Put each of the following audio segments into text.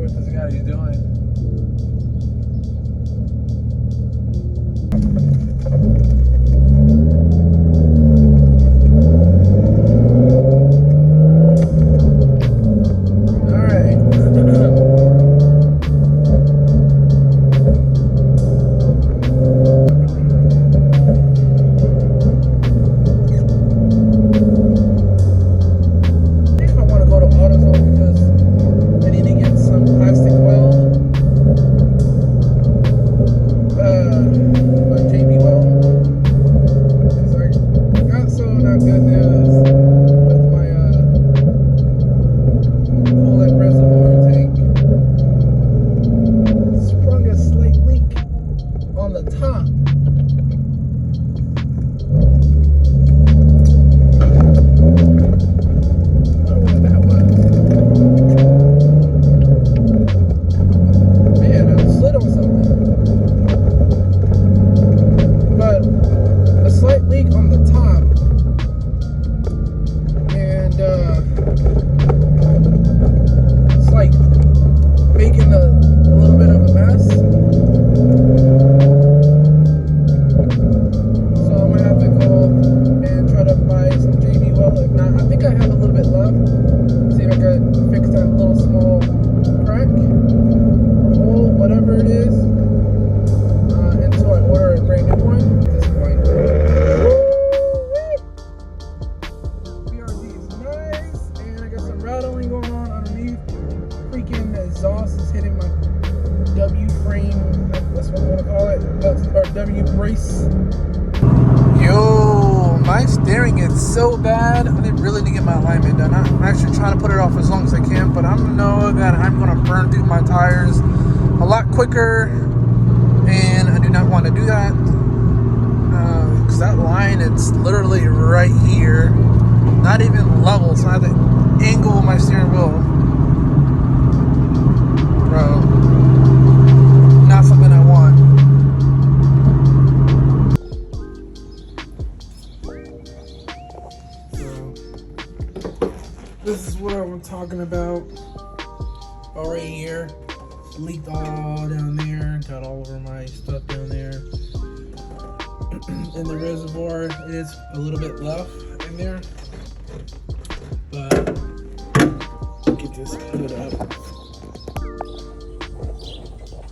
what this guy's doing. Exhaust is hitting my W frame, that's what I want to call it, or W brace. Yo, my steering is so bad. I really need to get my alignment done. I'm actually trying to put it off as long as I can, but I know that I'm going to burn through my tires a lot quicker, and I do not want to do that because that line, it's literally right here, not even level, so I have to angle my steering wheel. Bro, not something I want. So, this is what I'm talking about. All right here, leaked all down there, got all over my stuff down there. In the reservoir, it is a little bit left in there, but get this hood up.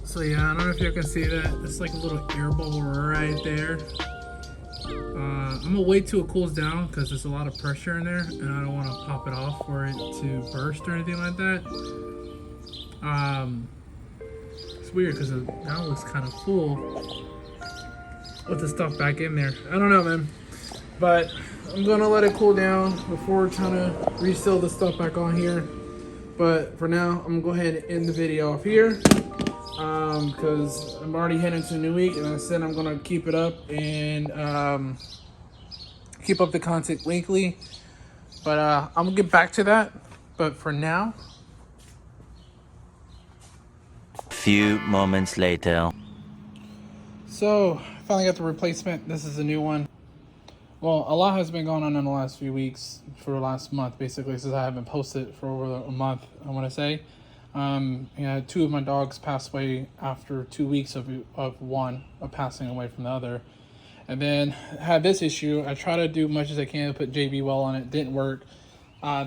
So yeah, I don't know if you can see that. It's like a little air bubble right there. I'm gonna wait till it cools down because there's a lot of pressure in there, and I don't want to pop it off for it to burst or anything like that. It's weird because it now looks kind of full with the stuff back in there. I don't know, man, but I'm gonna let it cool down before trying to reseal the stuff back on here. But for now, I'm gonna go ahead and end the video off here. Because I'm already heading to a new week, and I said I'm gonna keep it up and keep up the content weekly, but I'm gonna get back to that. But for now, few moments later. so I finally got the replacement. This is a new one. Well, a lot has been going on in the last few weeks, for the last month basically, since I haven't posted for over a month, I want to say. Yeah, two of my dogs passed away after 2 weeks of passing away from the other. And then had this issue. I try to do much as I can to put JB well on it. Didn't work.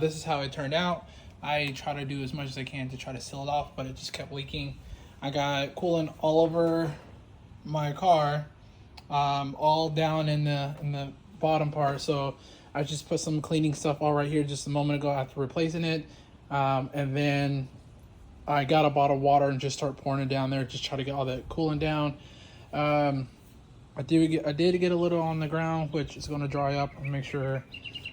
This is how it turned out. I try to do as much as I can to try to seal it off, but it just kept leaking. I got coolant all over my car, all down in the bottom part. So I just put some cleaning stuff all right here just a moment ago after replacing it. And then I got a bottle of water and just start pouring it down there, just try to get all that coolant down. I did get a little on the ground, which is going to dry up, and make sure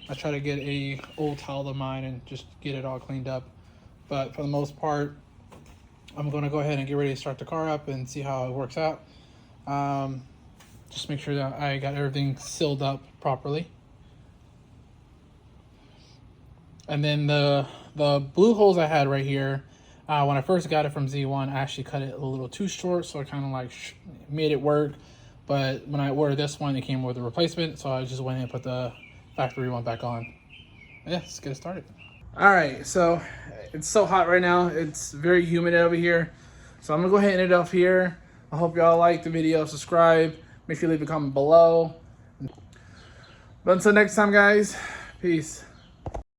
I try to get a old towel of mine and just get it all cleaned up. But for the most part, I'm going to go ahead and get ready to start the car up and see how it works out. Just make sure that I got everything sealed up properly. And then the blue holes I had right here, when I first got it from Z1, I actually cut it a little too short, so I kind of like made it work. But when I ordered this one, it came with a replacement, so I just went and put the factory one back on. Yeah, let's get it started. All right, so It's so hot right now. It's very humid over here. So I'm gonna go ahead and end it off here. I hope y'all like the video. Subscribe. Make sure you leave a comment below. But until next time, guys, peace.